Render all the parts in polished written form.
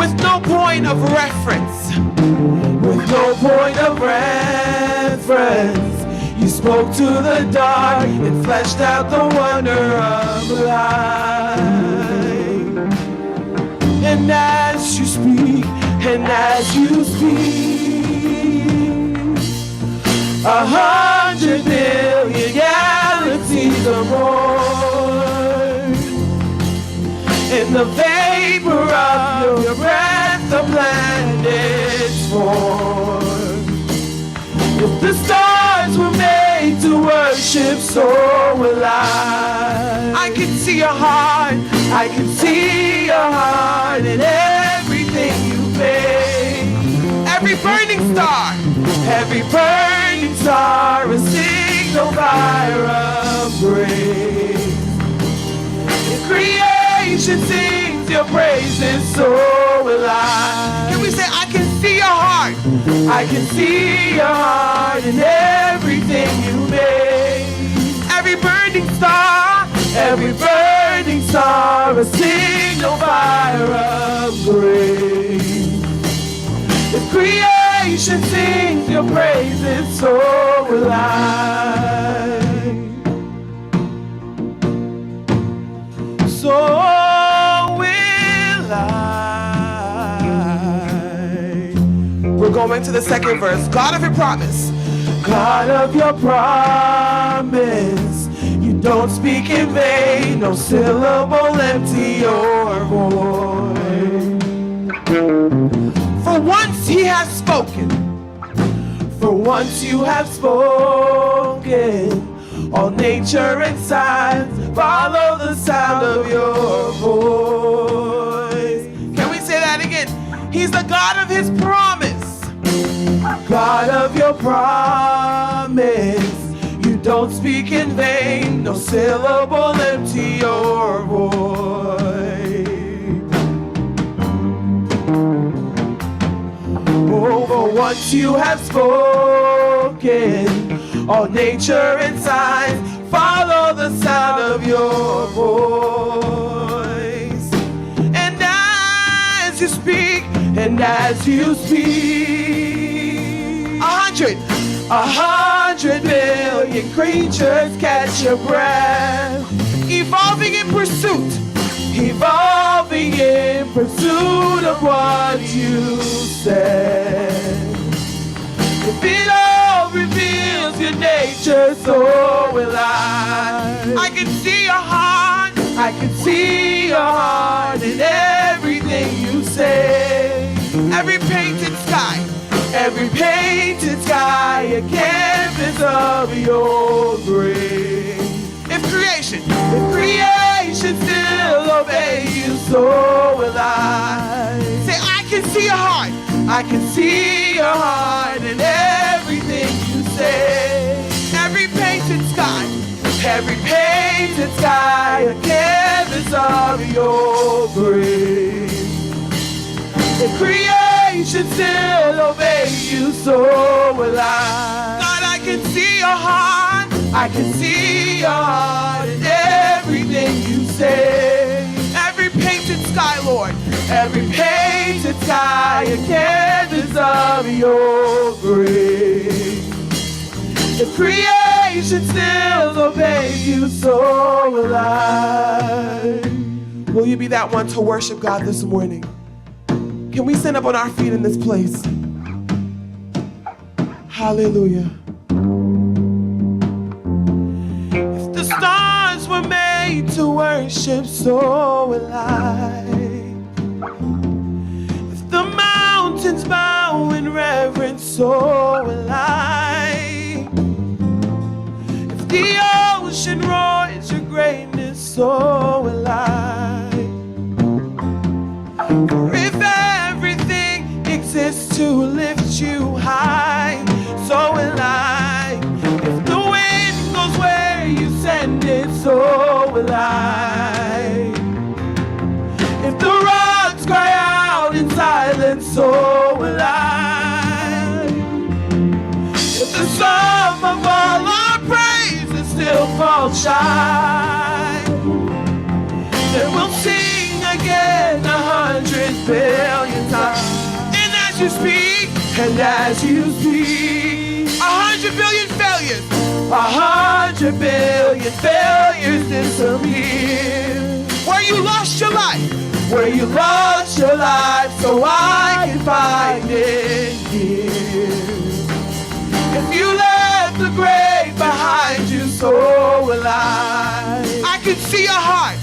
with no point of reference. With no point of reference, you spoke to the dark and fleshed out the wonder of life. And as you speak, and as you speak, 100 billion galaxies are born. In the vapor of your breath, the planets form. If the stars were made to worship, so will I. I can see your heart, I can see your heart in everything you made. Every burning star, a signal fire of grace. If creation sings your praises, so will I. Can we say, I can see your heart? I can see your heart in everything you made. Every burning star, a signal fire of grace. If creation sings your praises, so will I. So will I. We're going to the second verse. God of your promise. God of your promise. You don't speak in vain. No syllable empty or void. For once he has spoken. For once you have spoken. All nature and science follow the sound of your voice. Can we say that again? He's the God of his promise. God of your promise. You don't speak in vain. No syllable empty or void. Oh, for once you have spoken. All nature and science follow the sound of your voice. And as you speak, 100 million creatures catch your breath, evolving in pursuit of what you said. If it all reveals your nature, so will I. I can see your heart, in everything you say. Every painted sky, a canvas of your grace. If creation still obey you, so will I. Say, I can see your heart, in everything you say. Every painted sky, a canvas of your grace. If creation still obey you, so will I. God, I can see your heart, in everything you say. Every painted sky, Lord, every painted sky, a canvas of your grace. If creation still obey you, so will I. Will you be that one to worship God this morning? Can we stand up on our feet in this place? Hallelujah. If the stars were made to worship, so will I. If the mountains bow in reverence, so will I. If the ocean roars your greatness, so will I. For if everything exists to lift you high, so will I. If the wind goes where you send it, so will I. If the rocks cry out in silence, so will I. If the sum of all our praises still falls shy, then we'll sing again 100 billion you speak, and as you speak, 100 billion failures, 100 billion failures disappear. Where you lost your life, where you lost your life, so I can find it here. If you left the grave behind you, so will I can see your heart,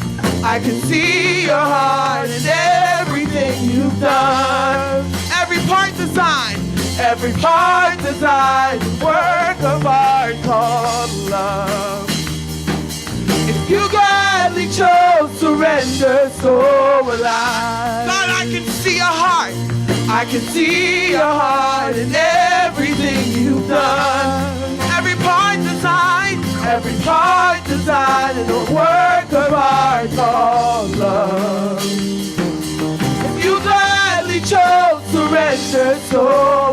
I can see your heart in everything you've done. Every part designed, every part designed, work of art called love. If you gladly chose surrender, so will I. God, I can see your heart, I can see your heart in everything you've done. Every part designed, every part designed in a work of art called love. If you gladly chose surrender, so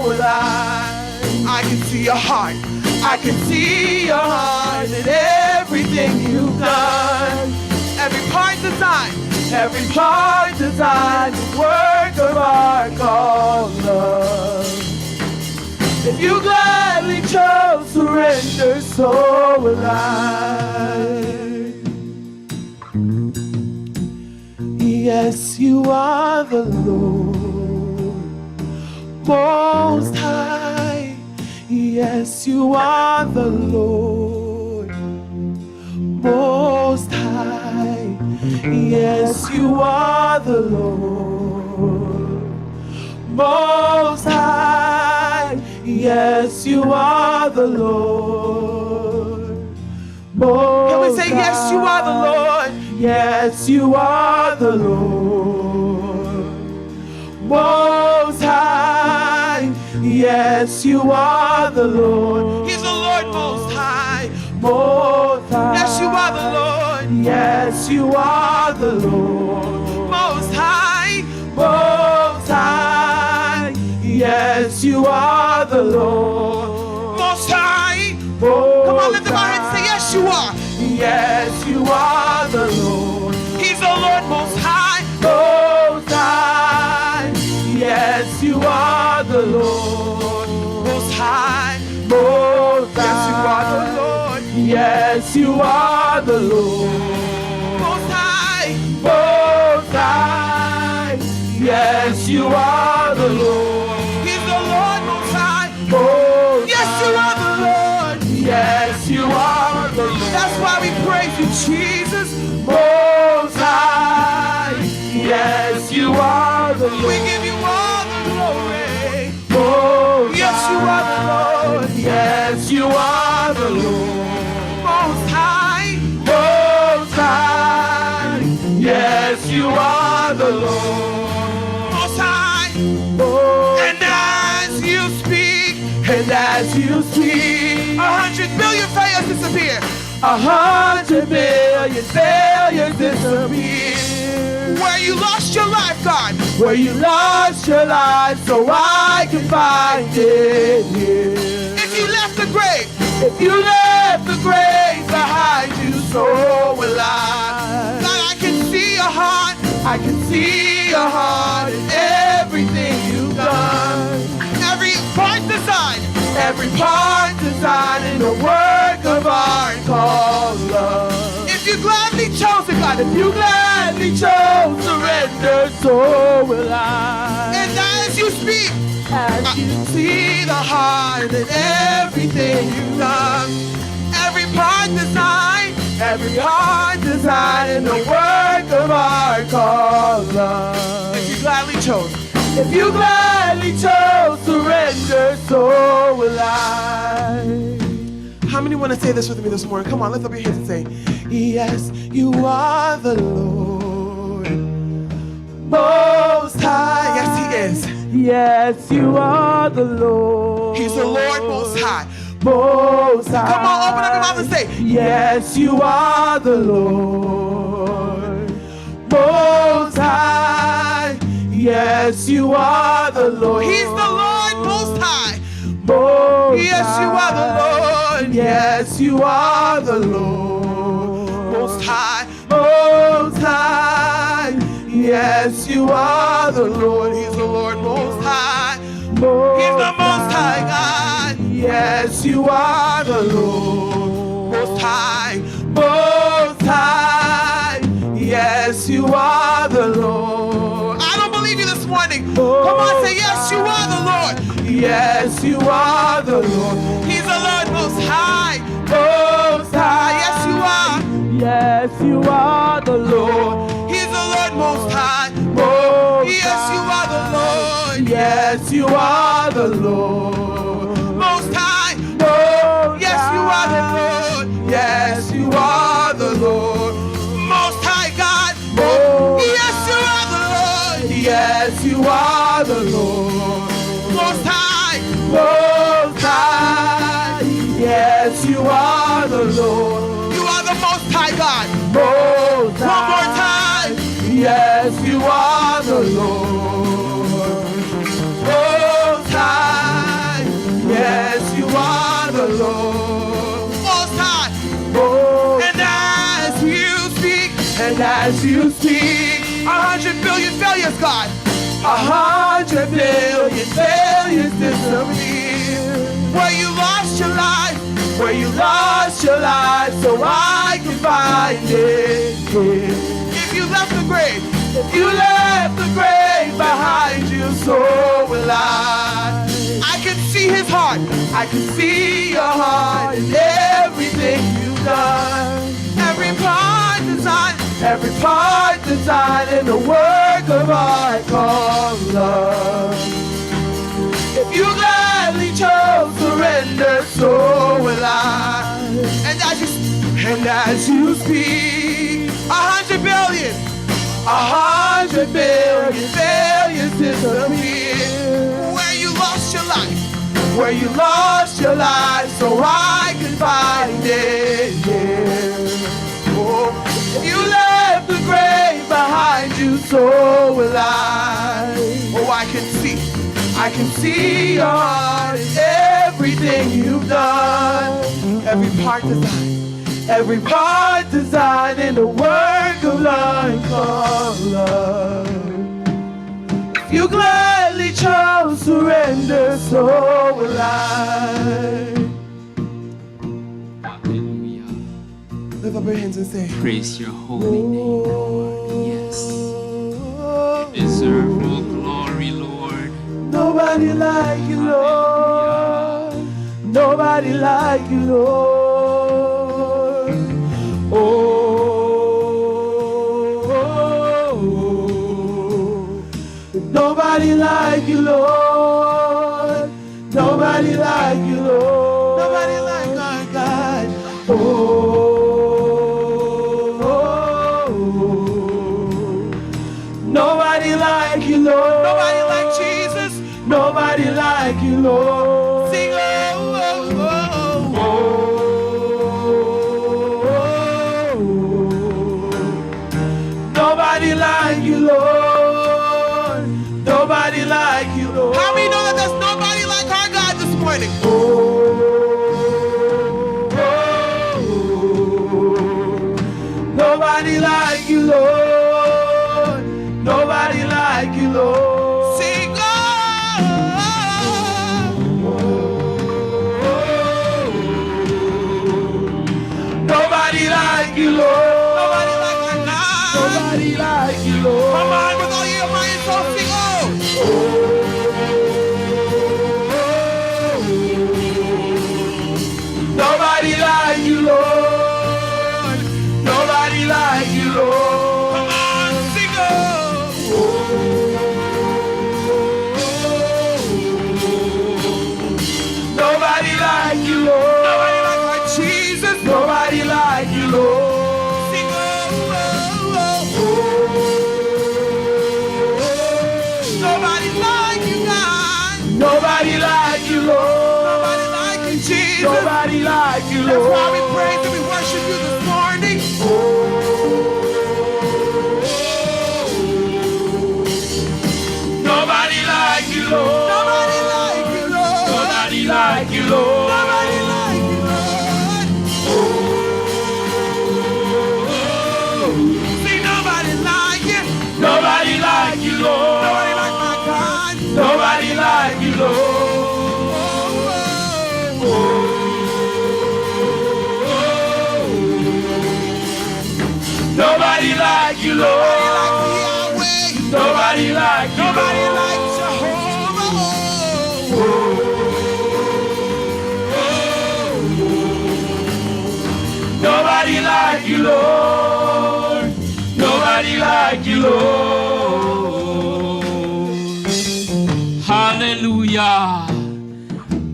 will I can see your heart, I can see your heart in everything you've done. Every part designed, every part designed, a work of art called love. If you gladly chose surrender, so will I. Yes, you are the Lord, Most High. Yes, you are the Lord, Most High. Yes, you are the Lord, Most High. Yes, you are the Lord, Most High. Can we say yes, you are the Lord? Yes, you are the Lord, Most High. Yes, you are the Lord. He's the Lord Most High, Most High. Yes, you are the Lord. Yes, you are the Lord, Most High, Most High. Yes, you are the Lord, Most High. Come on, lift up our hands and say, yes, you are. Yes, you are the Lord. He's the Lord Most High, Most High. Yes, you are the Lord, Most High, Most High. Yes, you are the Lord. Yes, you are the Lord, Most High, Most High. Yes, you are the Lord. He's the Lord Most High. Most yes, you are the Lord. Yes, you are the Lord. That's why we praise you, Jesus. Most High. Yes, you are the Lord. We give you all the glory. Most yes, you are the Lord. Yes, you are the Lord. Most High. Most High. Yes, you are the Lord. Most High. And as you speak, and as you speak, 100 billion failures disappear. 100 billion failures disappear. Where you lost your life, God. Where you lost your life, so I can find it here. If you left the grave, if you left the grave behind you, so will I. God, I can see your heart. I can see your heart in everything you've done. Every part designed, every part designed in a work of art called love. If you gladly chose it, God, if you gladly chose surrender, so will I. And as you speak, as you see the heart in everything you've done. Every part designed, every part designed in a work of art called love. If you gladly chose, if you gladly chose surrender, so will I. How many want to say this with me this morning? Come on, lift up your hands and say, yes, you are the Lord, Most High. Yes, He is. Yes, you are the Lord. He's the Lord Most High. Most High. Come on, open up your mouth and say, yes, you are the Lord, Most High. Yes, you are the Lord. He's the Lord Most High. Most yes, you are the Lord. Yes, you are the Lord Most High. Most High. Yes, you are the Lord. He's the Lord Most High. He's the Most High God. Yes, you are the Lord. Most High, Most High. Yes, you are the Lord. I don't believe you this morning. Come on, say yes, you are the Lord. Yes, you are the Lord. He's the Lord Most High, Most High. Yes, you are. Yes, you are the Lord. He's the Lord Most High. Yes, you are the Lord. Yes, you are the Lord. Most High. Yes, you are the Lord. Yes, you are the Lord. Most High God. Yes, you are the Lord. Yes, you are the Lord. Most High. Most High. Yes, you are the Lord. You are the Most High God. Most High. One more time. Yes, you are the Lord. Most High. Yes, you are the Lord. Most High. And as you speak, 100 billion failures, God. 100 billion failures disappear. Where you lost your life, where you lost your life, so I can find it here. If you left the grave, if you left the grave behind you, so will I. I can see his heart, I can see your heart in everything you've done. Every part designed in the work of art called love. If you gladly chose surrender, so will I. And as you speak, 100 billion failures disappear. Where you lost your life, where you lost your life, so I can find it here. Oh, if you left the grave behind you, so will I. Oh, I can see your heart in everything you've done. Every part designed in the work of love called love. If you gladly chose surrender, so will I. Lift up your hands and say, praise your holy name, Lord. Yes. You deserve all glory, Lord. Nobody like you, Lord. Nobody like you, Lord. Oh, nobody like you, Lord. Nobody like you, Lord. Nobody like our God. Oh. Nobody like you, Lord. Nobody like Jesus. Nobody like you, Lord. Sing, oh, oh, oh, oh. Nobody like you, Lord. Nobody like you, Lord. How many know that there's nobody like our God this morning? Nobody like you, Lord. Nobody like you, Lord. Sing, nobody like you, Lord. Nobody like my God. Nobody like you, Lord. Come on, with all your mind and soul, sing, nobody like you, Lord. Nobody like you, Lord. Come on, sing, nobody like you, Lord. Nobody like my Jesus. Nobody like you, Lord. Sing, nobody like you, God. Nobody like you, Lord. Nobody like you, Jesus. Nobody like you, Lord. That's why we praise and we worship you this morning. Nobody like you, Lord. Nobody like you, Lord. Nobody like you, Lord. Nobody like you, Lord. See, nobody like you. Nobody like you, Lord. Nobody like my God. Nobody like you, Lord. like you, Lord. Nobody like you, nobody like Jehovah. Nobody like you, Lord. Nobody like you, Lord. Hallelujah.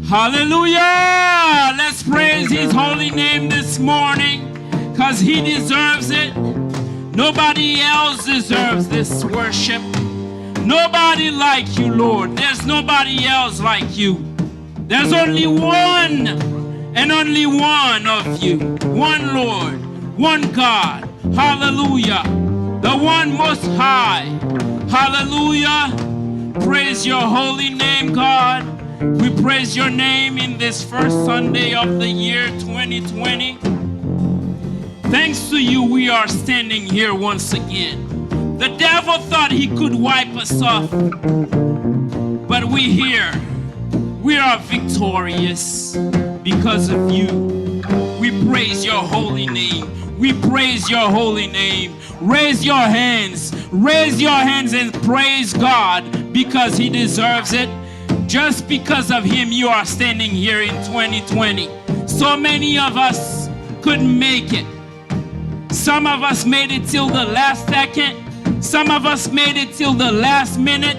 Hallelujah. Let's praise his holy name this morning because he deserves it. Nobody else deserves this worship. Nobody like you, Lord. There's nobody else like you. There's only one and only one of you. One Lord, one God. Hallelujah. The one most high. Hallelujah. Praise your holy name, God. We praise your name in this first Sunday of the year 2020. Thanks to you, we are standing here once again. The devil thought he could wipe us off, but we're here. We are victorious because of you. We praise your holy name. We praise your holy name. Raise your hands. Raise your hands and praise God because he deserves it. Just because of him, you are standing here in 2020. So many of us couldn't make it. Some of us made it till the last second. Some of us made it till the last minute.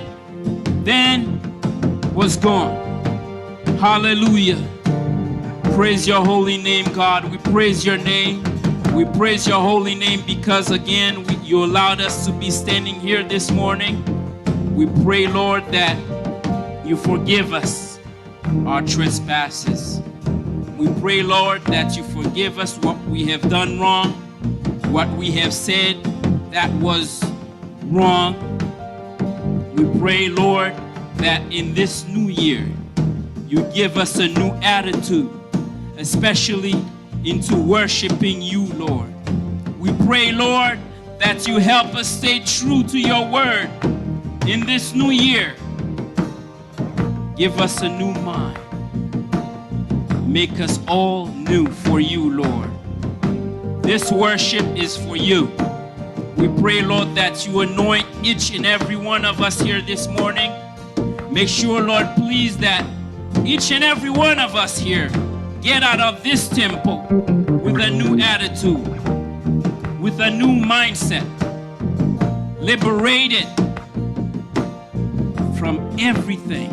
Then was gone. Hallelujah. Praise your holy name, God. We praise your name. We praise your holy name because again, you allowed us to be standing here this morning. We pray, Lord, that you forgive us our trespasses. We pray, Lord, that you forgive us what we have done wrong, what we have said that was wrong. We pray, Lord, that in this new year, you give us a new attitude, especially into worshiping you, Lord. We pray, Lord, that you help us stay true to your word in this new year. Give us a new mind. Make us all new for you, Lord. This worship is for you. We pray, Lord, that you anoint each and every one of us here this morning. Make sure, Lord, please, that each and every one of us here get out of this temple with a new attitude, with a new mindset, liberated from everything,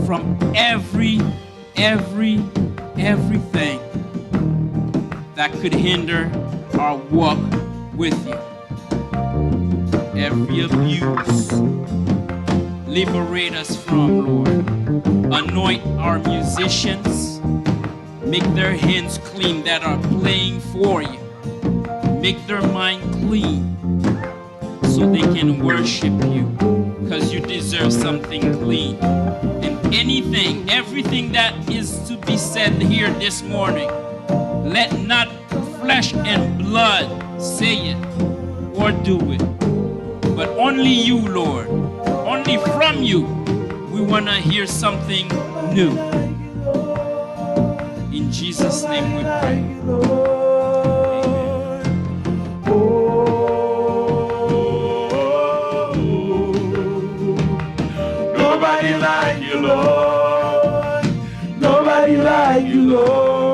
from everything that could hinder our walk with you. Every abuse, liberate us from, Lord. Anoint our musicians. Make their hands clean that are playing for you. Make their mind clean so they can worship you, because you deserve something clean. And anything, everything that is to be said here this morning, let not flesh and blood say it or do it, but only you, Lord. Only from you we want to hear something new. In Jesus' name we pray. Nobody like you, Lord. Nobody like you, Lord.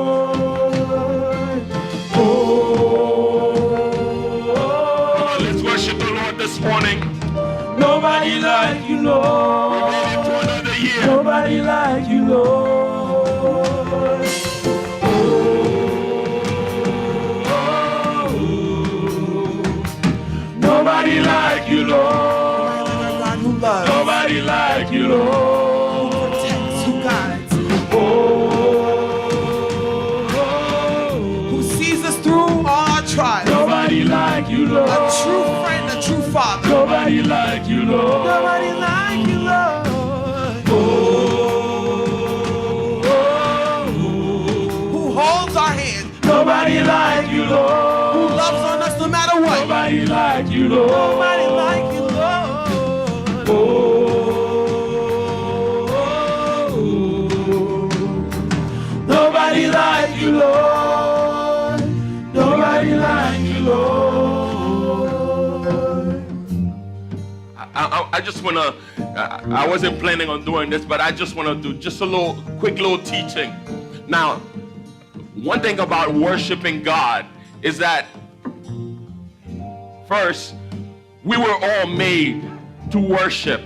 Oh, let's worship the Lord this morning. Nobody like you, Lord. We made it to another year. Nobody like you, Lord. Nobody like you, Lord. Nobody like you, Lord. Who protects, who guides. Who sees us through all our trials. Nobody like you, Lord. A true friend, a true father. Nobody like you, Lord. Nobody like you, Lord. Who holds our hand. Nobody like you, Lord. Who loves on us no matter what. Nobody like you, Lord. Nobody like you, Lord. Nobody like you, Lord. Nobody like you, Lord. I just want to, I wasn't planning on doing this, but I just want to do just a quick little teaching. Now, one thing about worshiping God is that, first, we were all made to worship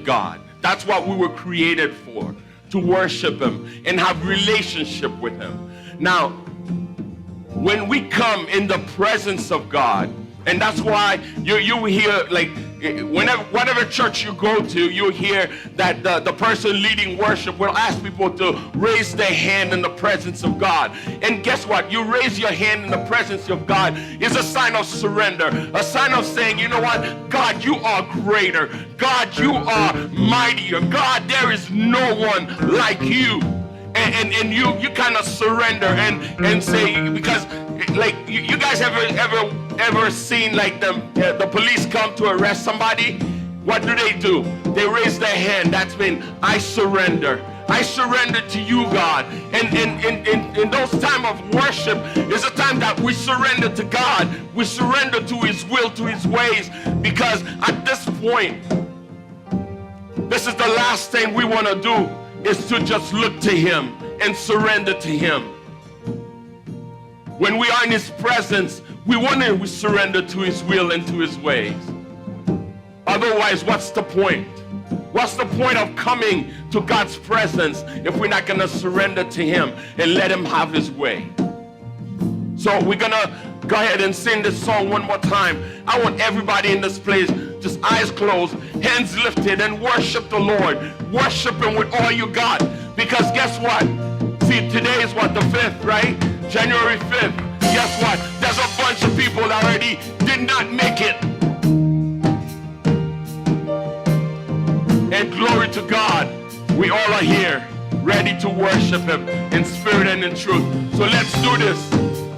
God. That's what we were created for, to worship Him and have relationship with Him. Now, when we come in the presence of God, and that's why you hear, like, whatever church you go to, you hear that the person leading worship will ask people to raise their hand in the presence of God. And guess what? You raise your hand in the presence of God is a sign of surrender, a sign of saying, you know what? God, you are greater. God, you are mightier. God, there is no one like you. And you kind of surrender and say, because like you guys ever seen like the police come to arrest somebody? What do? They raise their hand. That's been, I surrender. I surrender to you, God. And in those time of worship is a time that we surrender to God. We surrender to His will, to His ways, because at this point, this is the last thing we want to do, is to just look to Him and surrender to Him. When we are in His presence, we surrender to His will and to His ways. Otherwise, what's the point? What's the point of coming to God's presence if we're not going to surrender to Him and let Him have His way? So we're going to go ahead and sing this song one more time. I want everybody in this place, just eyes closed, hands lifted, and worship the Lord. Worship Him with all you got. Because guess what? See, today is what, the 5th, right? January 5th. Guess what? There's a bunch of people that already did not make it. And glory to God, we all are here, ready to worship Him in spirit and in truth. So let's do this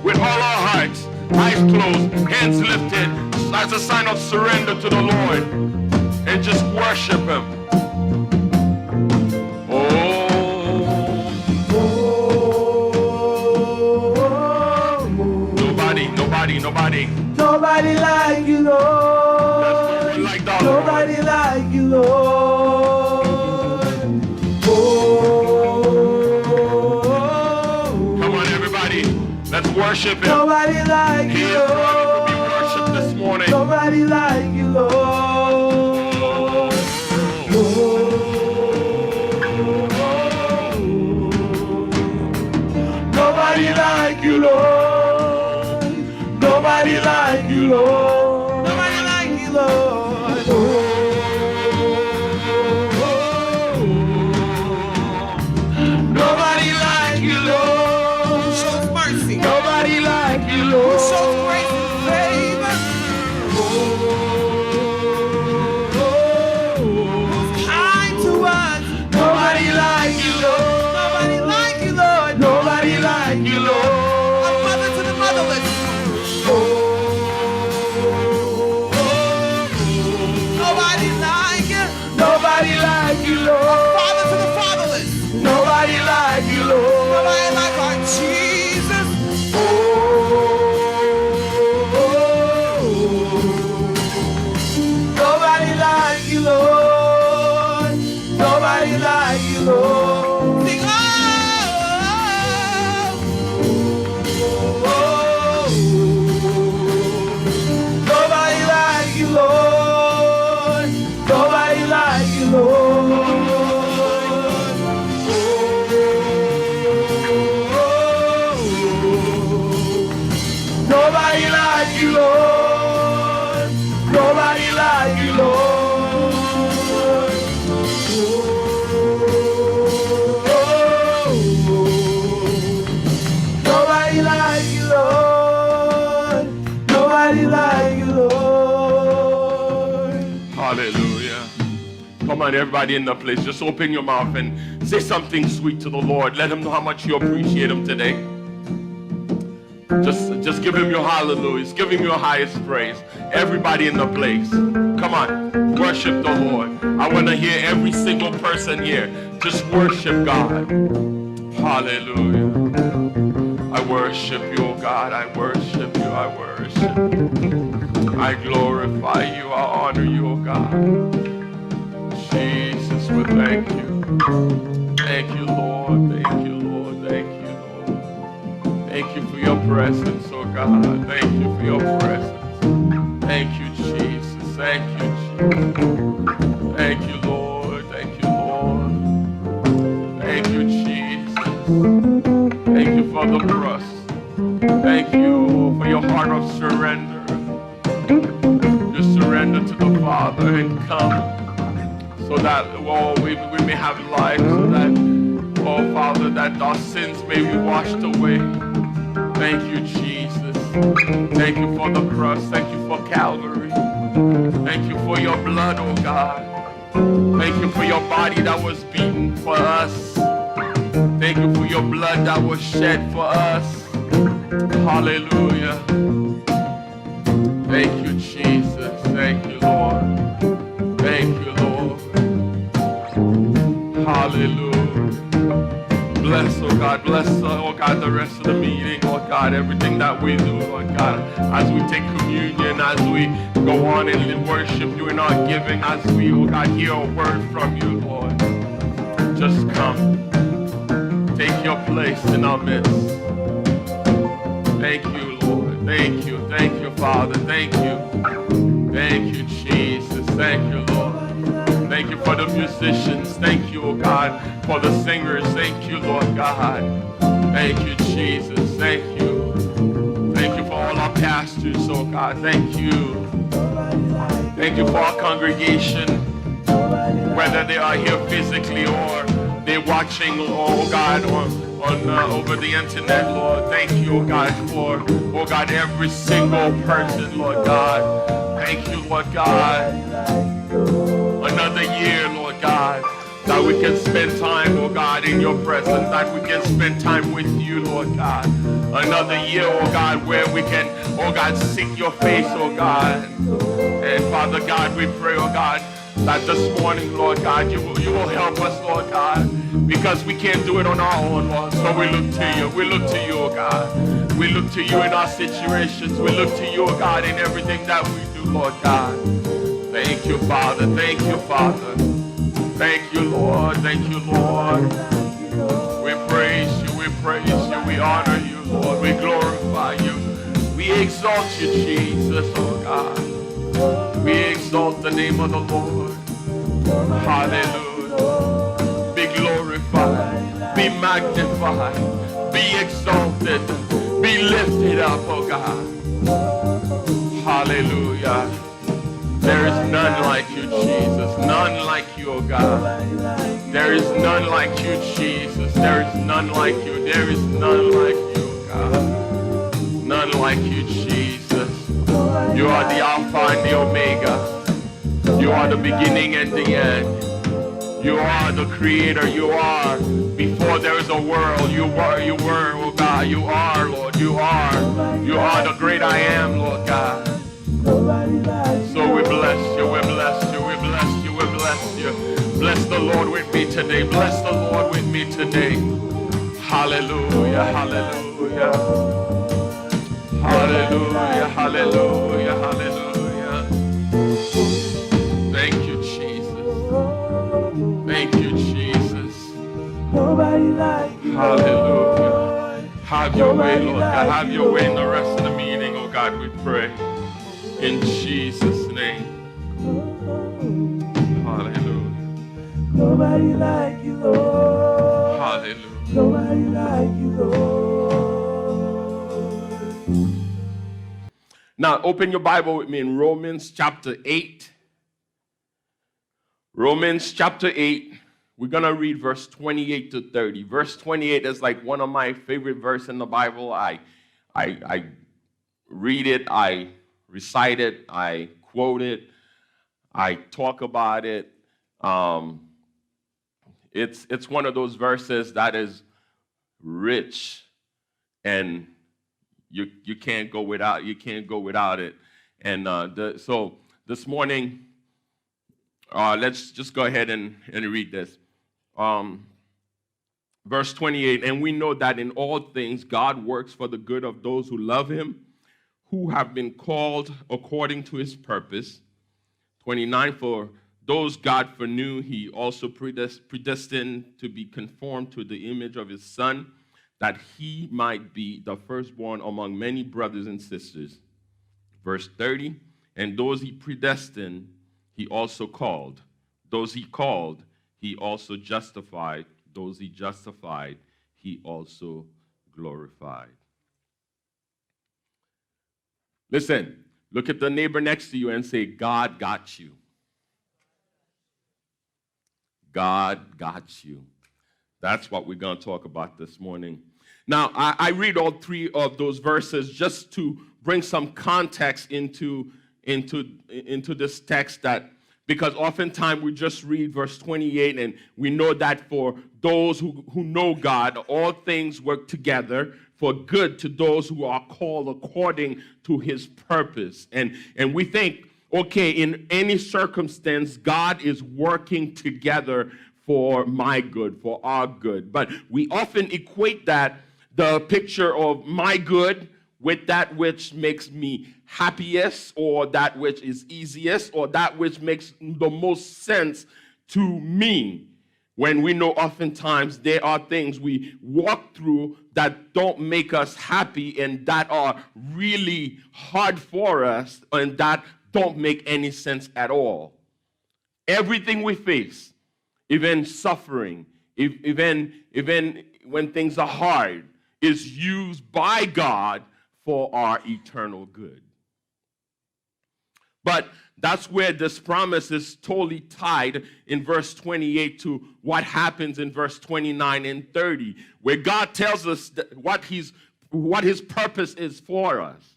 with all our hearts, eyes closed, hands lifted, as a sign of surrender to the Lord, and just worship Him. Nobody like you, Lord. Like Nobody like you, Lord. Come on, everybody. Let's worship Him. Nobody like you, He is ready to be worshipped this morning. Nobody like you, Lord. Nobody like you, Lord. Nobody like you, Lord. Nobody like you, Lord. Nobody like you, Lord. Who shows mercy? Nobody like you, Lord. Who shows grace and favor? Who's kind to us? Nobody like you, Lord. Nobody like you, Lord. Nobody like you, Lord. A mother to the motherless. Nobody like you. Nobody like you, Lord. A father to the fatherless. Nobody like you, Lord. Nobody like our Jesus. Nobody like you, Lord. Nobody like you, Lord. Sing, nobody like you, Lord. Nobody like you, Lord. Nobody like you, Lord. Nobody like you, Lord. Nobody like you, Lord. Nobody like you, Lord. Hallelujah. Come on, everybody in the place, just open your mouth and say something sweet to the Lord. Let Him know how much you appreciate Him today. Just give Him your hallelujahs. Give Him your highest praise. Everybody in the place, come on, worship the Lord. I want to hear every single person here just worship God. Hallelujah. I worship you, oh God. I worship you. I worship you. I glorify you. I honor you, oh God. Jesus, we thank you. Thank you, Lord. Thank you, Lord. Thank you, Lord. Thank you for your presence, oh God. Thank you for your presence. Thank you, Jesus. Thank you, Jesus. Thank you, Lord. Thank you, Lord. Thank you, Jesus. Thank you for the cross. Thank you for your heart of surrender. You surrender to the Father and come so that we may have life, so that, Father, that our sins may be washed away. Thank you, Jesus. Thank you for the cross. Thank you for Calvary. Thank you for your blood, oh God. Thank you for your body that was beaten for us. Thank you for your blood that was shed for us. Hallelujah. Thank you, Jesus. Thank you, Lord. Thank you, Lord. Hallelujah. Bless, oh God. Bless, oh God, the rest of the meeting, oh God. Everything that we do, oh God. As we take communion, as we go on and worship you in our giving, as we, oh God, hear a word from you, Lord. Just come. Take your place in our midst. Thank you, Lord. Thank you. Thank you, Father. Thank you. Thank you, Jesus. Thank you, Lord. Thank you for the musicians. Thank you, oh God, for the singers. Thank you, Lord God. Thank you, Jesus. Thank you. Thank you for all our pastors, oh God. Thank you. Thank you for our congregation, whether they are here physically or they're watching, oh God, on over the internet, Lord. Thank you, oh God, for, oh God, every single person, Lord God. Thank you, Lord God. Another year, Lord God, that we can spend time, oh God, in your presence, that we can spend time with you, Lord God. Another year, oh God, where we can, oh God, seek your face, oh God. And Father God, we pray, oh God, that this morning, Lord God, you will help us, Lord God, because we can't do it on our own, Lord. So we look to you. We look to you, oh God. We look to you in our situations. We look to you, oh God, in everything that we do, Lord God. Thank you, Father. Thank you, Father. Thank you, Lord. Thank you, Lord. We praise you. We praise you. We honor you, Lord. We glorify you. We exalt you, Jesus, oh God. We exalt the name of the Lord. Hallelujah. Be glorified. Be magnified. Be exalted. Be lifted up, oh God. Hallelujah. There is none like you, Jesus. None like you, oh God. There is none like you, Jesus. There is none like you. There is none like you, oh God. None like you, Jesus. You are the Alpha and the Omega. You are the beginning and the end. You are the creator. You are before there is a world. You were, oh God. You are, Lord. You are the great I am, Lord God. So we bless you, we bless you, we bless you, we bless you. Bless the Lord with me today. Bless the Lord with me today. Hallelujah, hallelujah. Hallelujah, hallelujah, hallelujah. Thank you, Jesus. Thank you, Jesus. Hallelujah. Have your way, Lord God. Have your way in the rest of the meeting, oh God, we pray. In Jesus' name. Hallelujah. Nobody like you, Lord. Hallelujah. Nobody like you, Lord. Now, open your Bible with me in Romans chapter 8. Romans chapter 8. We're going to read verse 28 to 30. Verse 28 is like one of my favorite verses in the Bible. I read it, I recite it, I quote it, I talk about it. It's one of those verses that is rich, and you can't go without it. And so this morning, let's just go ahead and read this. Verse 28, and we know that in all things God works for the good of those who love him, who have been called according to his purpose. 29, for those God foreknew, he also predestined to be conformed to the image of his Son, that he might be the firstborn among many brothers and sisters. Verse 30, and those he predestined, he also called. Those he called, he also justified. Those he justified, he also glorified. Listen, look at the neighbor next to you and say, God got you. God got you. That's what we're going to talk about this morning. Now, I read all three of those verses just to bring some context into this text, that because oftentimes we just read verse 28 and we know that for those who know God, all things work together for good to those who are called according to his purpose. And we think, okay, in any circumstance, God is working together for my good, for our good. But we often equate that, the picture of my good, with that which makes me happiest, or that which is easiest, or that which makes the most sense to me. When we know oftentimes there are things we walk through that don't make us happy and that are really hard for us and that don't make any sense at all. Everything we face, even suffering, even when things are hard, is used by God for our eternal good. But that's where this promise is totally tied in verse 28 to what happens in verse 29 and 30, where God tells us what his purpose is for us.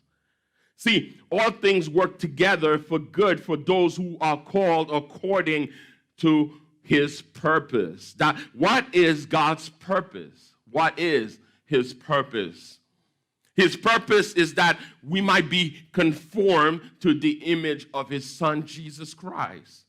See, all things work together for good for those who are called according to his purpose. What is God's purpose? What is his purpose? His purpose is that we might be conformed to the image of his Son, Jesus Christ.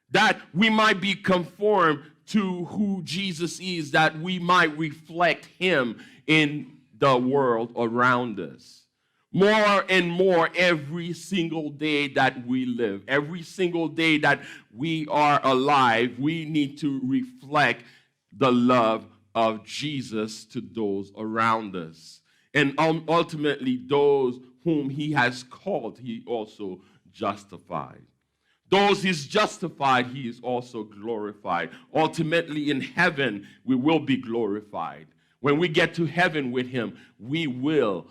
That we might be conformed to who Jesus is, that we might reflect him in the world around us. More and more every single day that we live, every single day that we are alive, we need to reflect the love of Jesus to those around us. And ultimately, those whom he has called, he also justified. Those he's justified, he is also glorified. Ultimately, in heaven, we will be glorified. When we get to heaven with him, we will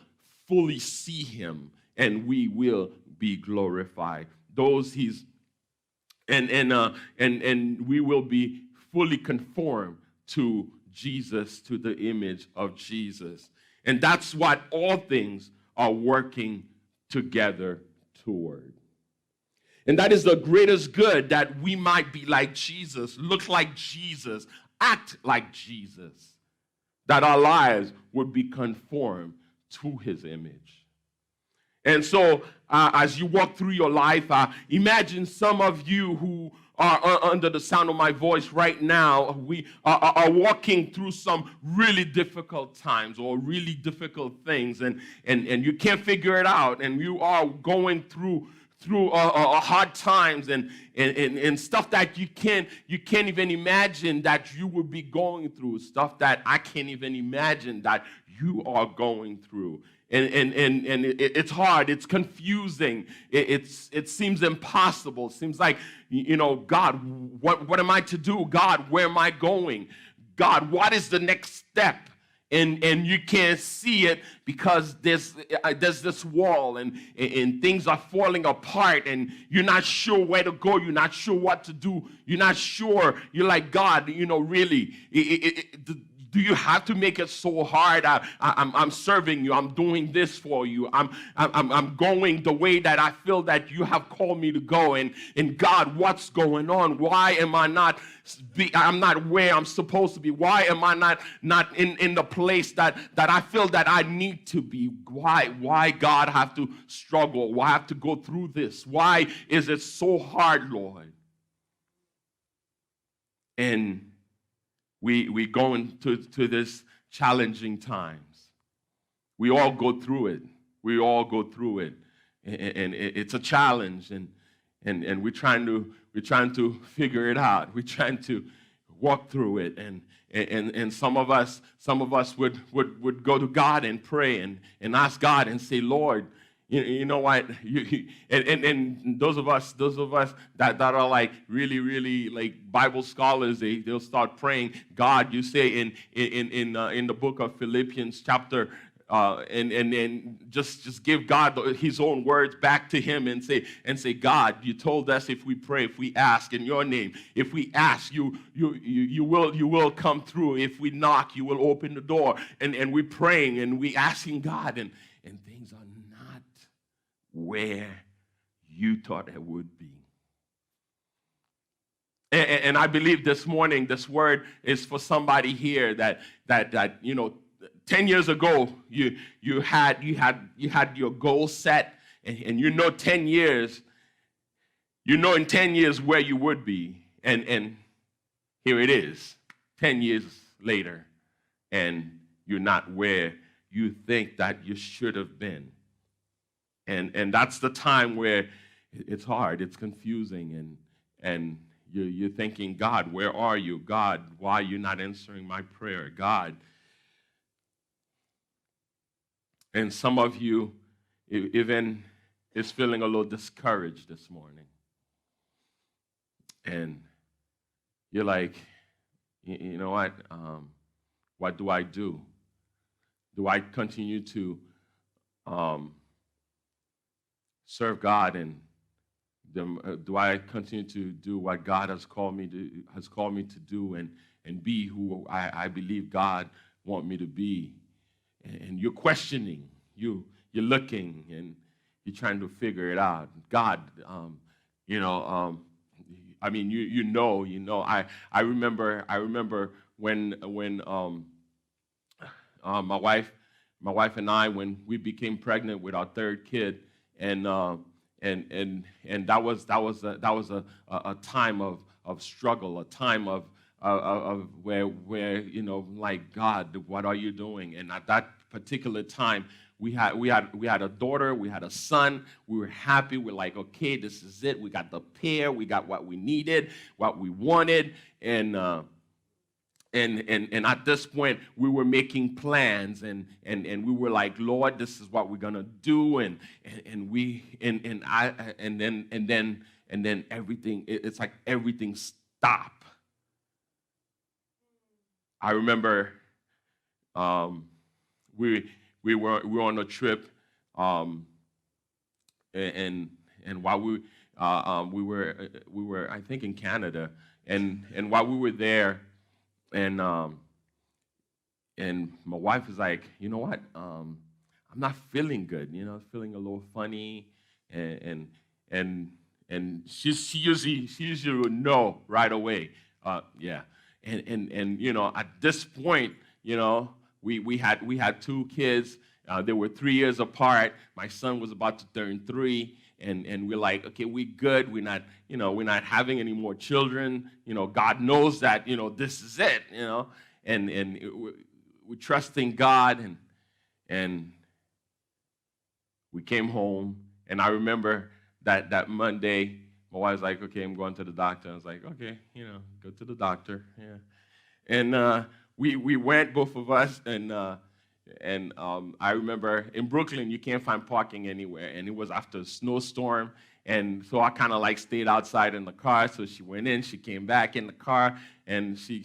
fully see him, and we will be glorified. Those he's and we will be fully conformed to Jesus, to the image of Jesus. And that's what all things are working together toward. And that is the greatest good, that we might be like Jesus, look like Jesus, act like Jesus, that our lives would be conformed to his image. And so as you walk through your life, imagine some of you who are under the sound of my voice right now, we are walking through some really difficult times or really difficult things, and you can't figure it out, and you are going through hard times and stuff that you can't even imagine that you would be going through, stuff that I can't even imagine that you are going through. And it's hard, it's confusing, it seems impossible. It seems like, God, what am I to do? God, where am I going? God, what is the next step? And you can't see it because there's this wall and things are falling apart and you're not sure where to go. You're not sure what to do. You're not sure. You're like, God, really, do you have to make it so hard? I'm serving you. I'm doing this for you. I'm going the way that I feel that you have called me to go. And God, what's going on? Why am I not? I'm not where I'm supposed to be. Why am I not in the place that I feel that I need to be? Why God have to struggle? Why have to go through this? Why is it so hard, Lord? And we go into this challenging times. We all go through it. We all go through it, and it's a challenge, and we're trying to figure it out. We're trying to walk through it, and some of us would go to God and pray and ask God and say, Lord, you know what? And those of us that are like really like Bible scholars, they'll start praying. God, you say in the book of Philippians chapter. And just give God his own words back to him and say, God, you told us if we pray, if we ask in your name, if we ask, you will come through. If we knock, you will open the door. And we're praying and we asking God, and things are not where you thought it would be. And I believe this morning, this word is for somebody here that 10 years ago, you had your goal set, and in 10 years, in 10 years where you would be, and here it is, 10 years later, and you're not where you think that you should have been, and that's the time where it's hard, it's confusing, and you're thinking, God, where are you? God, why are you not answering my prayer? God. And some of you even is feeling a little discouraged this morning. And you're like, you know what do I do? Do I continue to serve God, and do I continue to do what God has called me to do and be who I believe God wants me to be? And you're questioning, you're looking, and you're trying to figure it out. God, I mean, I remember when my wife and I, when we became pregnant with our third kid, and that was a time of struggle, a time of where like, God, what are you doing? And at that particular time, we had a daughter, we had a son. We were happy. We're like, okay, this is it. We got the pair. We got what we needed, what we wanted, and at this point, we were making plans, and we were like, Lord, this is what we're gonna do, and then everything. It's like everything stopped. I remember we were on a trip, and while we were I think in Canada, and while we were there, and my wife was like, you know what, I'm not feeling good, feeling a little funny, and she usually would know right away, yeah. And at this point, we had two kids. They were 3 years apart. My son was about to turn 3, and we're like, okay, we good. We're not having any more children. God knows that. This is it. And we're trusting God, and we came home. And I remember that Monday, my wife's like, okay, I'm going to the doctor. I was like, okay, go to the doctor. Yeah. And we went, both of us, and I remember in Brooklyn, you can't find parking anywhere. And it was after a snowstorm. And so I kind of like stayed outside in the car. So she went in, she came back in the car, and she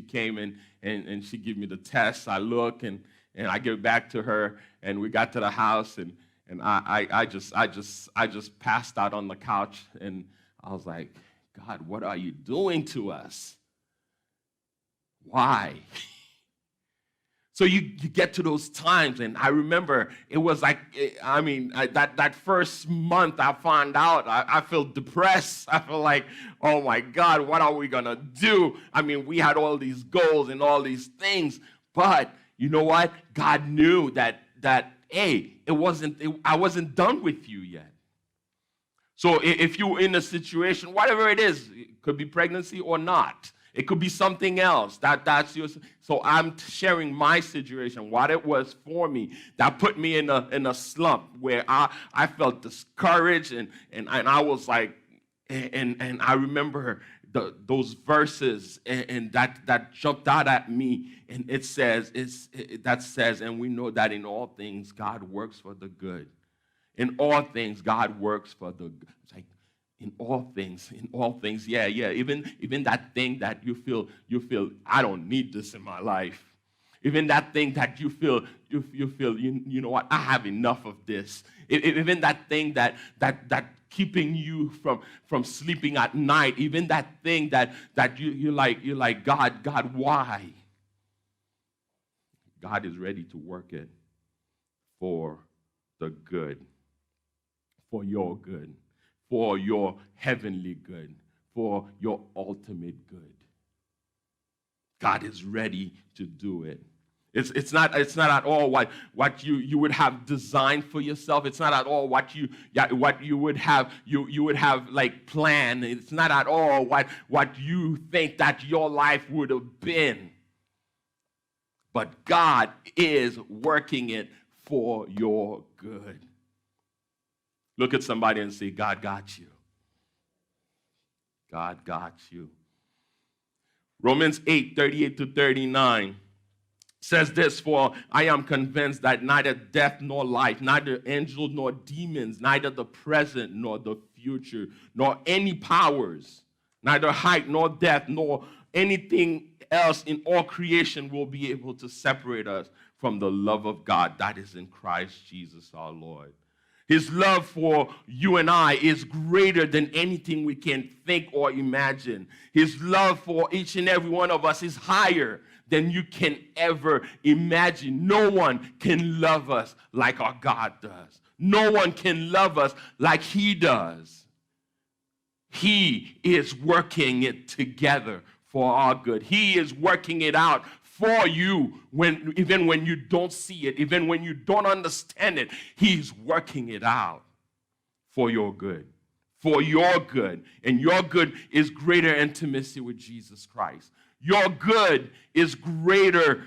came in and she gave me the test. I look, and I give it back to her, and we got to the house, and I just passed out on the couch, and I was like, God, what are you doing to us? Why? So you get to those times, and I remember it was like, that first month I found out, I feel depressed. I feel like, oh my God, what are we gonna do? I mean, we had all these goals and all these things, but you know what? God knew that hey, I wasn't done with you yet. So if you're in a situation, whatever it is, it could be pregnancy or not, It could be something else. That's your. So I'm sharing my situation, what it was for me that put me in a slump where I felt discouraged and I was like, and I remember those verses and that jumped out at me, and it says and we know that in all things God works for the good. In all things God works for the good. It's like, in all things, yeah. Even that thing that you feel, I don't need this in my life. Even that thing that you feel, you know what, I have enough of this. Even that thing that keeping you from sleeping at night. Even that thing that you're like, God, why? God is ready to work it for the good, for your good, for your heavenly good, for your ultimate good. God is ready to do it. It's not at all what you would have designed for yourself. It's not at all what you would have like planned. It's not at all what you think that your life would have been. But God is working it for your good. Look at somebody and say, God got you. God got you. Romans 8:38-39 says this, for I am convinced that neither death nor life, neither angels nor demons, neither the present nor the future, nor any powers, neither height nor depth, nor anything else in all creation will be able to separate us from the love of God that is in Christ Jesus our Lord. His love for you and I is greater than anything we can think or imagine. His love for each and every one of us is higher than you can ever imagine. No one can love us like our God does. No one can love us like He does. He is working it together for our good. He is working it out for you even when you don't see it, even when you don't understand it. He's working it out for your good. For your good. And your good is greater intimacy with Jesus Christ. Your good is greater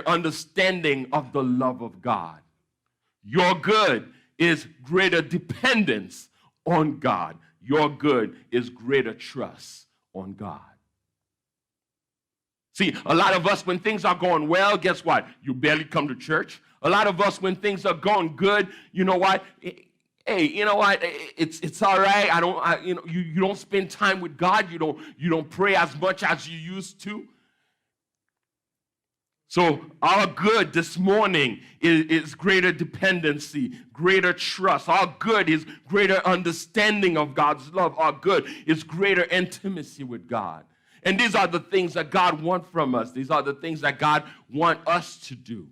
understanding of the love of God. Your good is greater dependence on God. Your good is greater trust on God. See, a lot of us, when things are going well, guess what? You barely come to church. A lot of us, when things are going good, you know what? Hey, you know what? It's all right. You don't spend time with God. You don't pray as much as you used to. So our good this morning is greater dependency, greater trust. Our good is greater understanding of God's love. Our good is greater intimacy with God. And these are the things that God wants from us. These are the things that God wants us to do.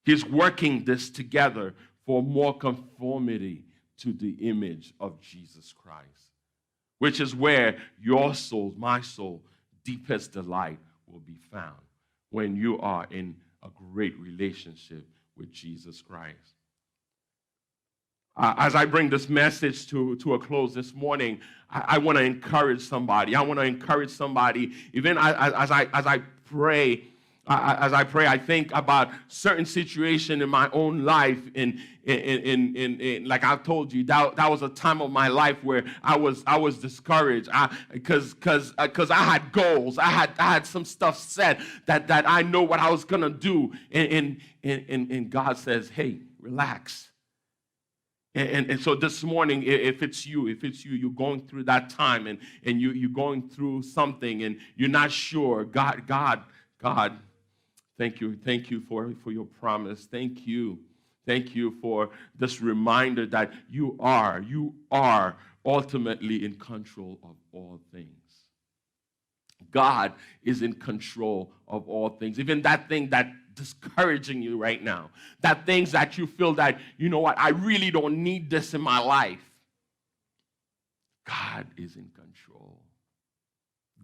He's working this together for more conformity to the image of Jesus Christ, which is where your soul, my soul, deepest delight will be found when you are in a great relationship with Jesus Christ. As I bring this message to a close this morning, I want to encourage somebody. I want to encourage somebody. Even as I pray, I think about certain situation in my own life. In like I've told you, that was a time of my life where I was discouraged. Because I had goals. I had some stuff set that I know what I was gonna do. And God says, hey, relax. And so this morning, if it's you, you're going through that time and you're going through something and you're not sure, God, thank you for your promise. Thank you for this reminder that you are ultimately in control of all things. God is in control of all things. Even that thing that discouraging you right now, that things that you feel that, you know what, I really don't need this in my life. God is in control.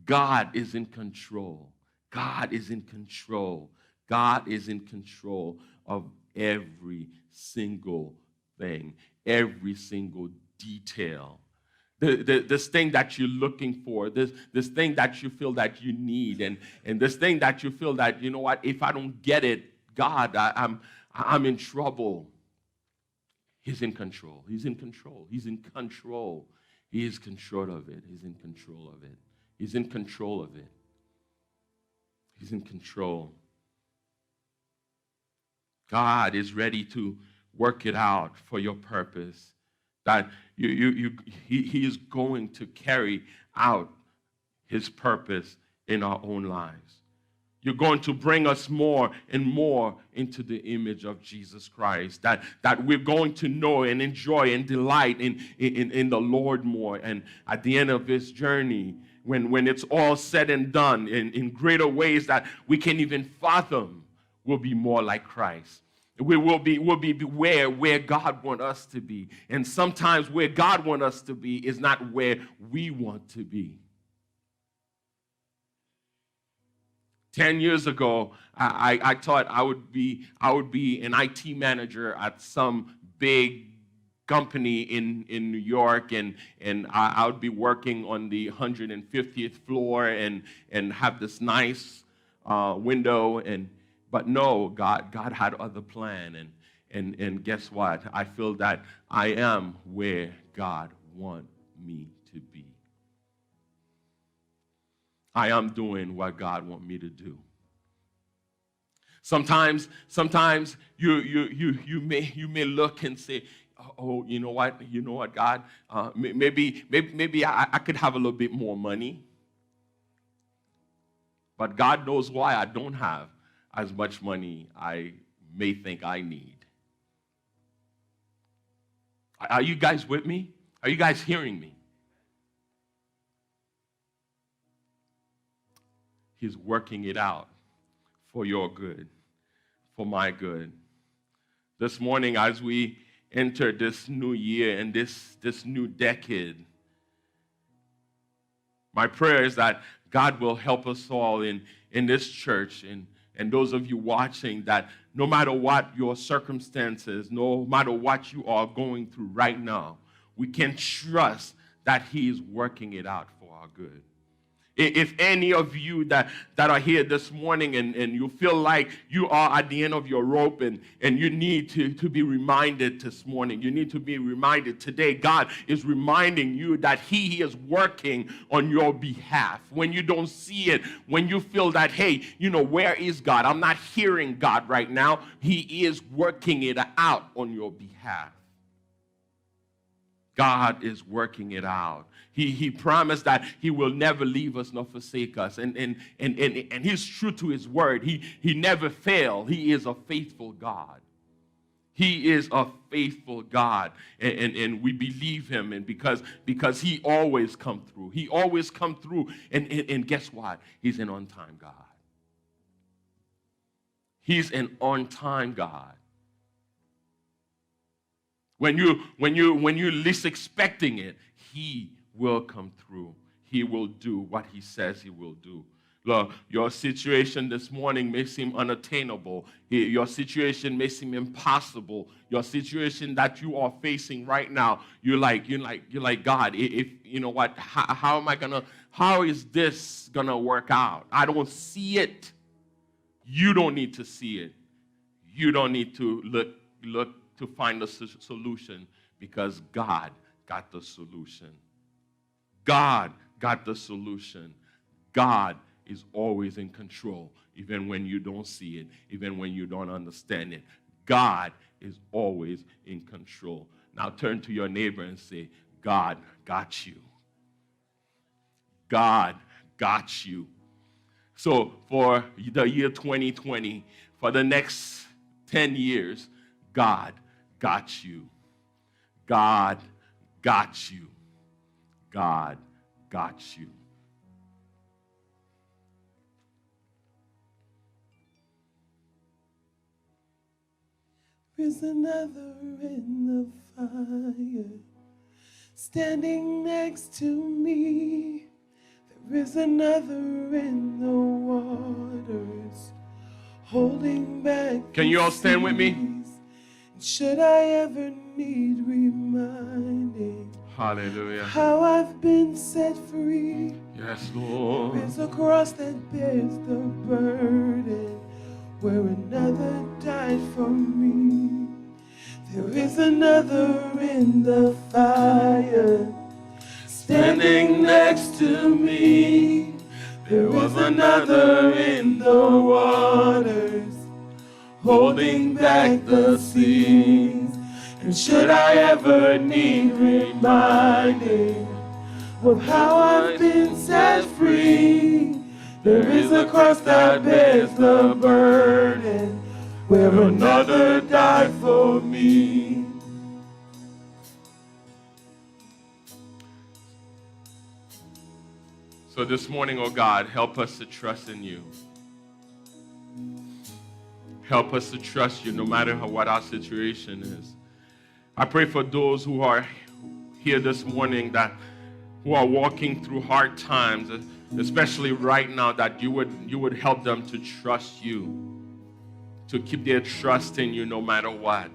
God is in control. God is in control. God is in control of every single thing, every single detail this thing that you're looking for, this thing that you feel that you need, and this thing that you feel that, you know what, if I don't get it, God, I'm in trouble. He's in control. He's in control. He's in control. He is control of it. He's in control of it. He's in control of it. He's in control. God is ready to work it out for your purpose. That he is going to carry out his purpose in our own lives. You're going to bring us more and more into the image of Jesus Christ. That we're going to know and enjoy and delight in the Lord more. And at the end of this journey, when it's all said and done in greater ways that we can even fathom, we'll be more like Christ. We'll be where God wants us to be. And sometimes where God wants us to be is not where we want to be. 10 years ago, I thought I would be an IT manager at some big company in New York, and I would be working on the 150th floor and have this nice window. But no, God had other plan, and guess what? I feel that I am where God wants me to be. I am doing what God wants me to do. Sometimes you may look and say, oh, you know what, God, maybe I could have a little bit more money. But God knows why I don't have as much money I may think I need. Are you guys with me? Are you guys hearing me? He's working it out for your good, for my good. This morning, as we enter this new year and this new decade, my prayer is that God will help us all in this church and those of you watching, that no matter what your circumstances, no matter what you are going through right now, we can trust that He is working it out for our good. If any of you that are here this morning and you feel like you are at the end of your rope and you need to be reminded this morning, you need to be reminded today, God is reminding you that He is working on your behalf. When you don't see it, when you feel that, hey, where is God? I'm not hearing God right now. He is working it out on your behalf. God is working it out. He promised that He will never leave us nor forsake us. And He's true to His word. He never failed. He is a faithful God. He is a faithful God. And we believe Him, and because He always come through. He always come through. And guess what? He's an on-time God. He's an on-time God. When you're least expecting it, He will come through. He will do what He says He will do. Look, your situation this morning may seem unattainable. Your situation may seem impossible. Your situation that you are facing right now, you're like God. If you know what? How is this gonna work out? I don't see it. You don't need to see it. You don't need to look to find a solution, because God got the solution. God got the solution. God is always in control, even when you don't see it, even when you don't understand it. God is always in control. Now turn to your neighbor and say, God got you. God got you. So for the year 2020, for the next 10 years, God got you. God got you. God got you. There's another in the fire standing next to me. There is another in the waters holding back. Can you all stand with me? Should I ever need reminding Hallelujah. how I've been set free? Yes, Lord. There's a cross that bears the burden, where another died for me. There is another in the fire, standing next to me. There was another in the waters, holding back the seas. And should I ever need reminding of how I've been set free, there is a cross that bears the burden, where another died for me. So this morning, oh God, help us to trust in you. Help us to trust you no matter what our situation is. I pray for those who are here this morning who are walking through hard times, especially right now, that you would help them to trust you, to keep their trust in you no matter what.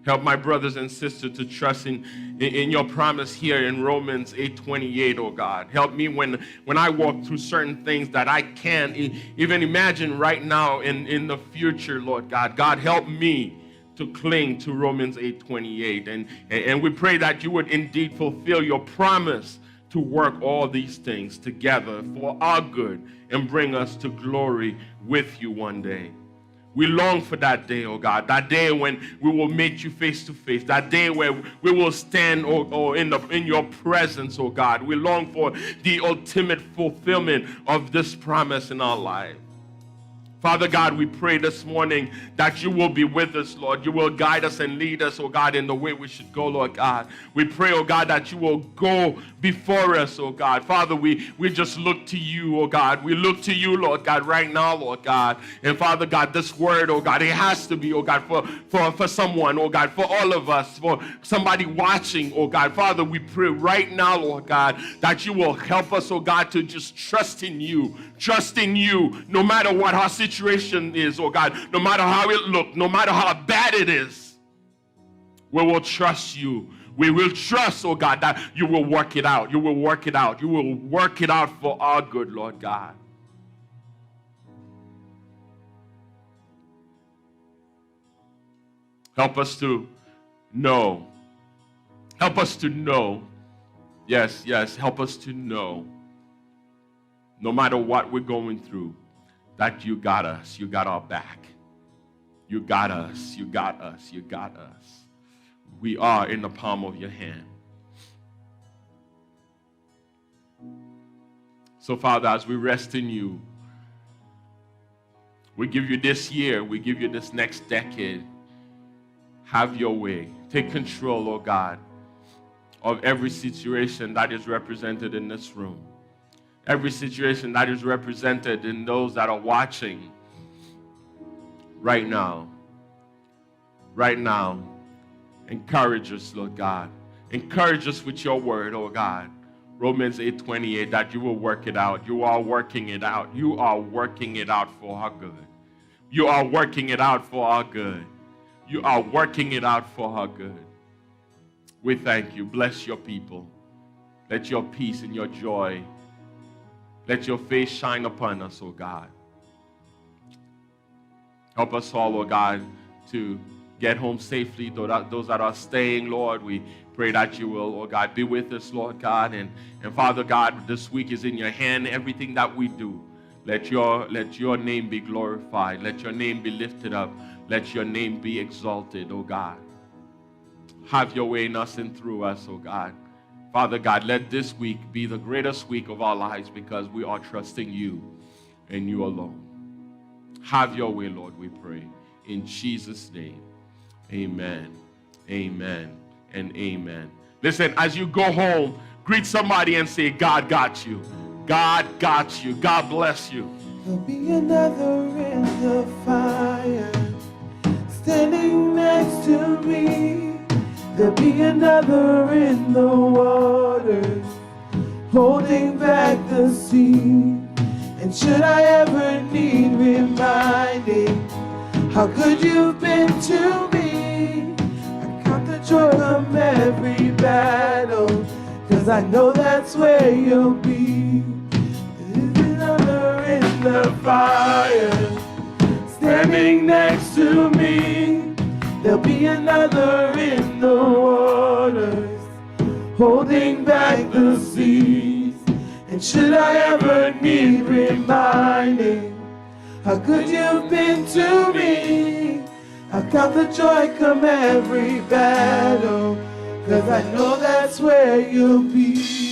Help my brothers and sisters to trust in your promise here in Romans 8:28, oh God. Help me when I walk through certain things that I can't even imagine right now in the future, Lord God. God, help me to cling to Romans 8:28. And we pray that you would indeed fulfill your promise to work all these things together for our good and bring us to glory with you one day. We long for that day, oh God, that day when we will meet you face to face, that day where we will stand in your presence, oh God. We long for the ultimate fulfillment of this promise in our life. Father God, we pray this morning that you will be with us, Lord. You will guide us and lead us, oh God, in the way we should go, Lord God. We pray, oh God, that you will go before us, oh God. Father, we just look to you, oh God. We look to you, Lord God, right now, Lord God. And Father God, this word, oh God, it has to be, oh God, for someone, oh God, for all of us, for somebody watching, oh God. Father, we pray right now, Lord God, that you will help us, oh God, to just trust in you no matter what our situation is, oh God, no matter how it looks, no matter how bad it is. We will trust you. We will trust, oh God, that you will work it out. You will work it out. You will work it out for our good, Lord God. Help us to know. Help us to know. Yes, help us to know. No matter what we're going through, that you got us. You got our back. You got us. You got us. You got us. We are in the palm of your hand. So, Father, as we rest in you, we give you this year. We give you this next decade. Have your way. Take control, oh God, of every situation that is represented in this room. Every situation that is represented in those that are watching right now. Right now. Encourage us, Lord God. Encourage us with your word, oh God. Romans 8:28, that you will work it out. You are working it out. You are working it out for our good. You are working it out for our good. You are working it out for our good. We thank you. Bless your people. Let your peace and your joy, let your face shine upon us, oh God. Help us all, oh God, to get home safely. Those that are staying, Lord, we pray that you will, oh God, be with us, Lord God. And Father God, this week is in your hand. Everything that we do, let your name be glorified. Let your name be lifted up. Let your name be exalted, oh God. Have your way in us and through us, oh God. Father God, let this week be the greatest week of our lives because we are trusting you and you alone. Have your way, Lord, we pray. In Jesus' name, amen, amen, and amen. Listen, as you go home, greet somebody and say, God got you. God got you. God bless you. There'll be another in the fire, standing next to me. There'll be another in the waters, holding back the sea. And should I ever need reminding how good you've been to me, joy come every battle, 'cause I know that's where you'll be. There's another in the fire, standing next to me. There'll be another in the waters, holding back the seas. And should I ever need reminding how good you've been to me, I'll count the joy come every battle, 'cause I know that's where you'll be.